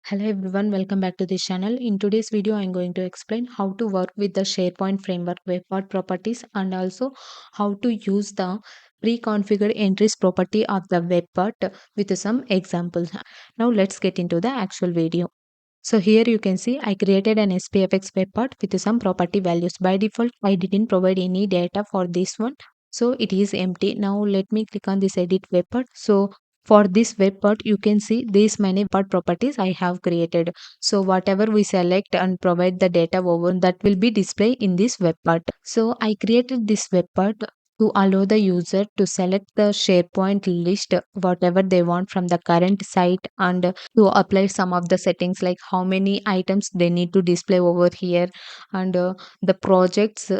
Hello everyone, welcome back to this channel. In today's video, I'm going to explain how to work with the SharePoint framework Webpart properties and also how to use the pre-configured entries property of the Webpart with some examples. Now let's get into the actual video. So here you can see I created an SPFx Webpart with some property values. By default, I didn't provide any data for this one. So it is empty. Now let me click on this edit Webpart. So for this Webpart, you can see these many Webpart properties I have created. So whatever we select and provide the data over that will be displayed in this Webpart. So I created this Webpart to allow the user to select the SharePoint list whatever they want from the current site and to apply some of the settings like how many items they need to display over here and the projects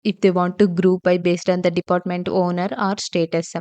if they want to group by based on the department owner or status.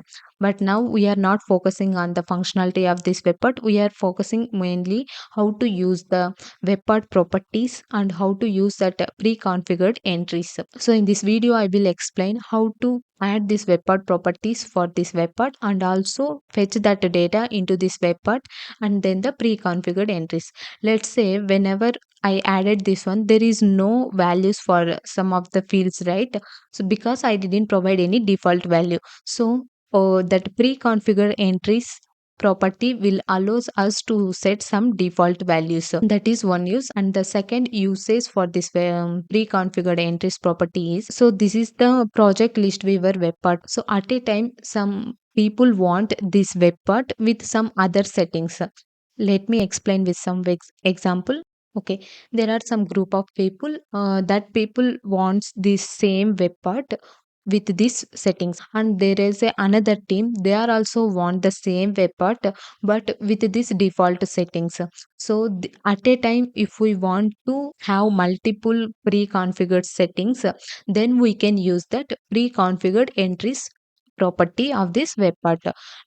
But now we are not focusing on the functionality of this webpart. We are focusing mainly how to use the webpart properties and how to use that pre-configured entries. So in this video I will explain how to add this webpart properties for this webpart and also fetch that data into this webpart and then the pre-configured entries. Let's say whenever I added this one, there is no values for some of the fields, right? So because I didn't provide any default value, so that pre-configured entries property will allows us to set some default values. That is one use, and the second usage for this pre-configured entries property is, so this is the project list viewer webpart. So at a time some people want this webpart with some other settings. Let me explain with some example. Okay, there are some group of people that people wants this same web part with these settings, and there is another team they are also want the same web part but with this default settings. So at a time if we want to have multiple pre-configured settings, then we can use that pre-configured entries property of this web part.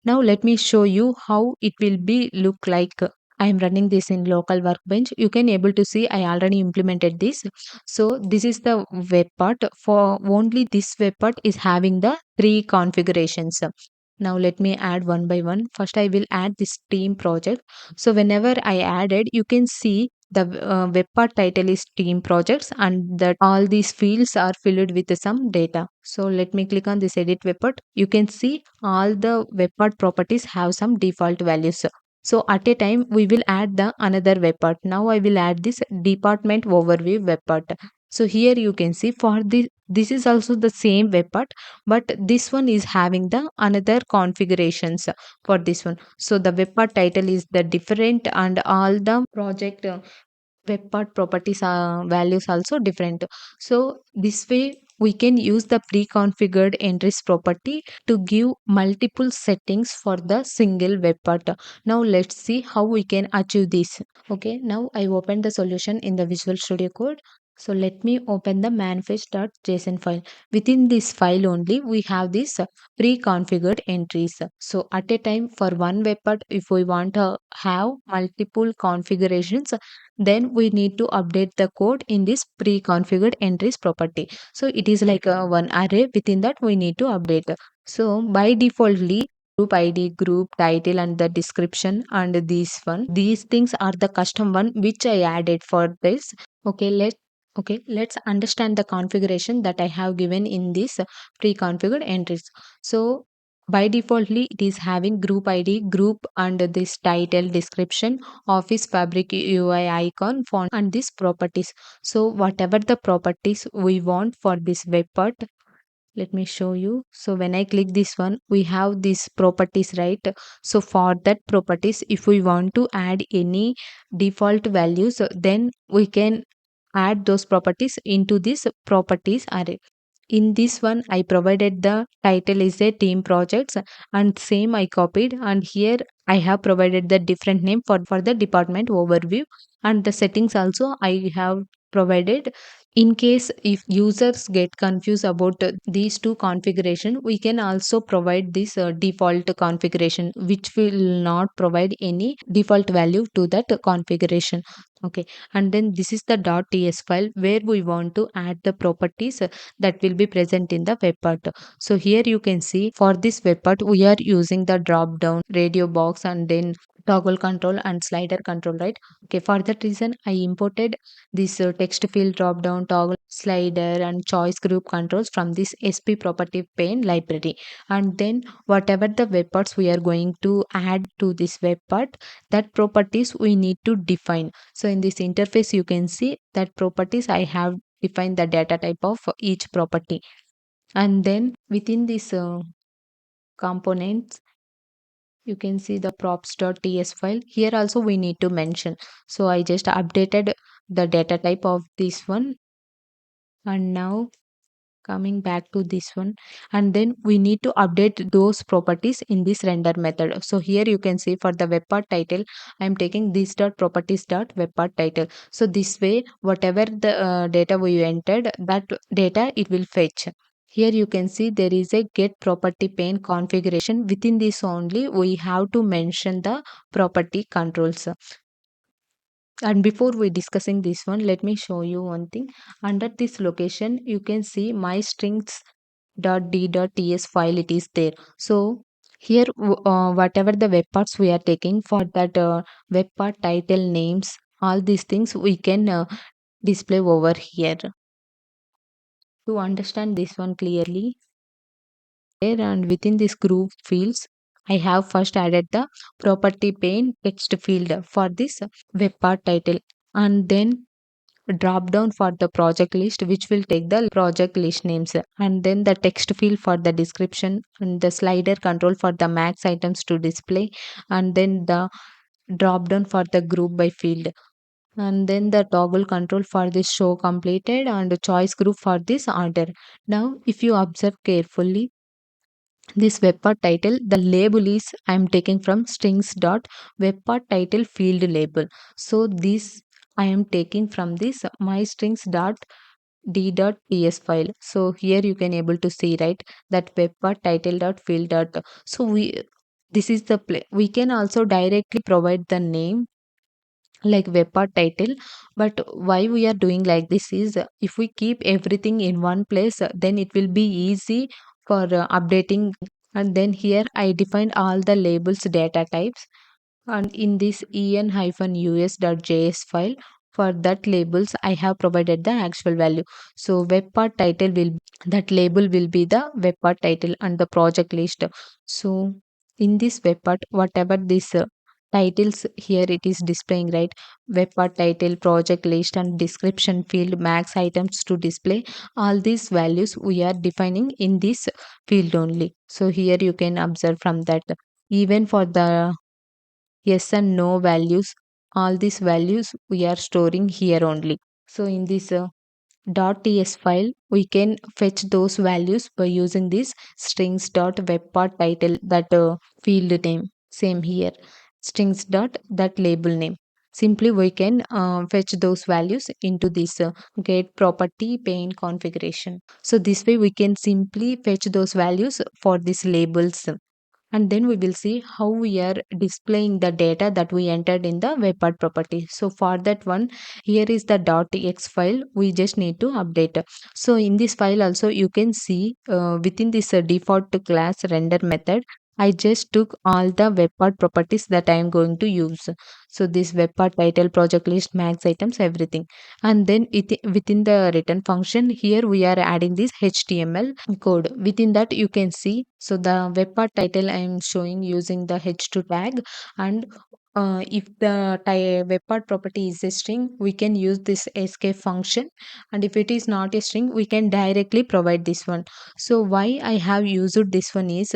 Now let me show you how it will be look like. I am running this in local workbench. You can able to see I already implemented this. So this is the web part. For only this web part is having the three configurations. Now let me add one by one. First I will add this team project. So whenever I added, you can see the web part title is team projects and that all these fields are filled with some data. So let me click on this edit web part. You can see all the web part properties have some default values. So at a time we will add the another web part. Now I will add this department overview web part. So here you can see for this is also the same web part, but this one is having the another configurations for this one. So the web part title is the different and all the project web part properties values also different. So this way we can use the pre-configured entries property to give multiple settings for the single web part. Now let's see how we can achieve this. Okay, now I opened the solution in the Visual Studio Code. So let me open the manifest.json file. Within this file only we have this pre-configured entries. So at a time for one web part, if we want to have multiple configurations, then we need to update the code in this pre-configured entries property. So it is like a one array. Within that we need to update. So by defaultly group id, group title and the description and these things are the custom one which I added for this. Okay, let's understand the configuration that I have given in this pre-configured entries. So by defaultly it is having group id, group and this title, description, office fabric, UI icon, font and these properties. So whatever the properties we want for this web part, let me show you. So when I click this one, we have these properties, right? So for that properties, if we want to add any default values, then we can add those properties into this properties array. In this one I provided the title is a team projects and same I copied, and here I have provided the different name for the department overview, and the settings also I have provided. In case if users get confused about these two configuration, we can also provide this default configuration which will not provide any default value to that configuration. Okay, and then this is the .ts file where we want to add the properties that will be present in the web part. So here you can see for this web part we are using the drop down radio box and then toggle control and slider control, right? Okay, for that reason I imported this text field drop down, toggle, slider and choice group controls from this SP property pane library. And then whatever the web parts we are going to add to this web part, that properties we need to define. So in this interface you can see that properties I have defined the data type of each property. And then within this components, you can see the props.ts file. Here also we need to mention. So I just updated the data type of this one. And now coming back to this one, and then we need to update those properties in this render method. So here you can see for the web part title, I am taking this dot properties dot web part title. So this way whatever the data we entered, that data it will fetch. Here you can see there is a get property pane configuration. Within this only we have to mention the property controls. And before we discussing this one, let me show you one thing. Under this location you can see my strings.d.ts file, it is there. So here whatever the web parts we are taking for that web part title names, all these things we can display over here. To understand this one clearly, there and within this group fields I have first added the property pane text field for this web part title, and then drop down for the project list which will take the project list names, and then the text field for the description, and the slider control for the max items to display, and then the drop down for the group by field, and then the toggle control for this show completed, and the choice group for this order. Now if you observe carefully, this webpart title, the label is I am taking from strings dot webpart title field label. So this I am taking from this my strings dot d.ts file. So here you can able to see, right, that webpart title dot field dot. So we, this is the we can also directly provide the name like webpart title. But why we are doing like this is, if we keep everything in one place, then it will be easy for updating. And then here I defined all the labels data types, and in this en-us.js file, for that labels I have provided the actual value. So web part title will, that label will be the web part title and the project list. So in this web part whatever this titles here it is displaying, right, web part title, project list and description field, max items to display, all these values we are defining in this field only. So here you can observe from that, even for the yes and no values, all these values we are storing here only. So in this .ts file we can fetch those values by using this strings dot webpart title, that field name, same here strings dot that label name. Simply we can fetch those values into this get property pane configuration. So this way we can simply fetch those values for these labels, and then we will see how we are displaying the data that we entered in the webpart property. So for that one, here is the .txt file we just need to update. So in this file also you can see within this default class render method, I just took all the webpart properties that I am going to use. So this webpart title, project list, max items, everything. And then within the return function, here we are adding this HTML code. Within that you can see, so the web part title I am showing using the h2 tag, and if the web part property is a string we can use this escape function, and if it is not a string we can directly provide this one. So why I have used this one is,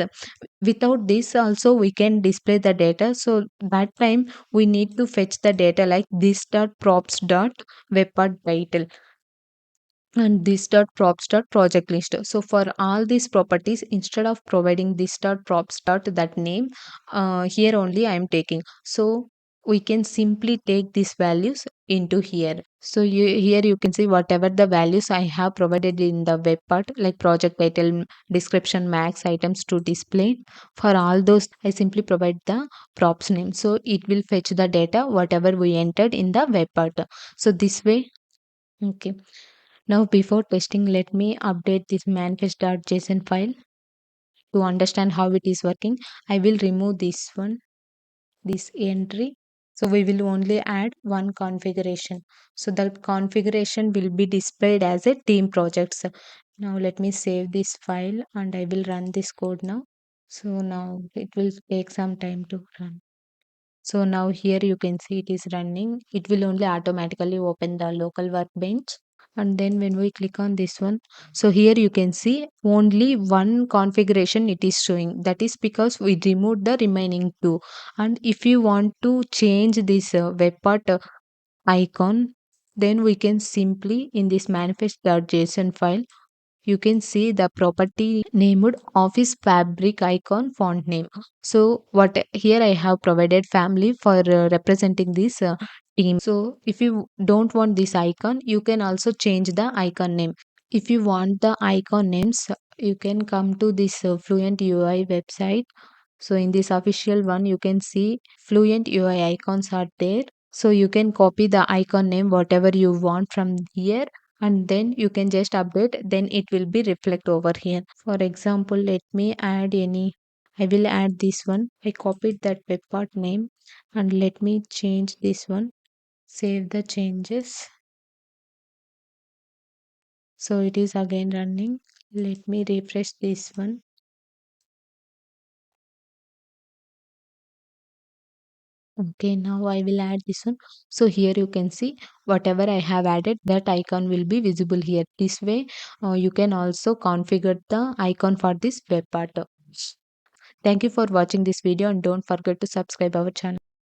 without this also we can display the data. So that time we need to fetch the data like this dot props dot web part title and this dot props dot project list. So for all these properties, instead of providing this dot props dot that name, here only I am taking. So we can simply take these values into here. So here you can see whatever the values I have provided in the web part, like project title, description, max items to display. For all those I simply provide the props name, so it will fetch the data whatever we entered in the web part. So this way, okay. Now, before testing, let me update this manifest.json file to understand how it is working. I will remove this one. this entry. So we will only add one configuration. So that configuration will be displayed as a team projects. Now let me save this file and I will run this code now. So now it will take some time to run. So now here you can see it is running. It will only automatically open the local workbench. And then when we click on this one, so here you can see only one configuration it is showing. That is because we removed the remaining two. And if you want to change this webpart icon, then we can simply in this manifest.json file you can see the property named office fabric icon font name. So what here I have provided family for representing this team. So if you don't want this icon, you can also change the icon name. If you want the icon names, you can come to this Fluent UI website. So in this official one, you can see Fluent UI icons are there. So you can copy the icon name, whatever you want from here, and then you can just update, then it will be reflect over here. For example, let me add any, I will add this one. I copied that web part name and let me change this one. Save the changes. So it is again running. Let me refresh this one. Okay, now I will add this one. So here you can see whatever I have added, that icon will be visible here. This way, you can also configure the icon for this web part. Thank you for watching this video and don't forget to subscribe our channel.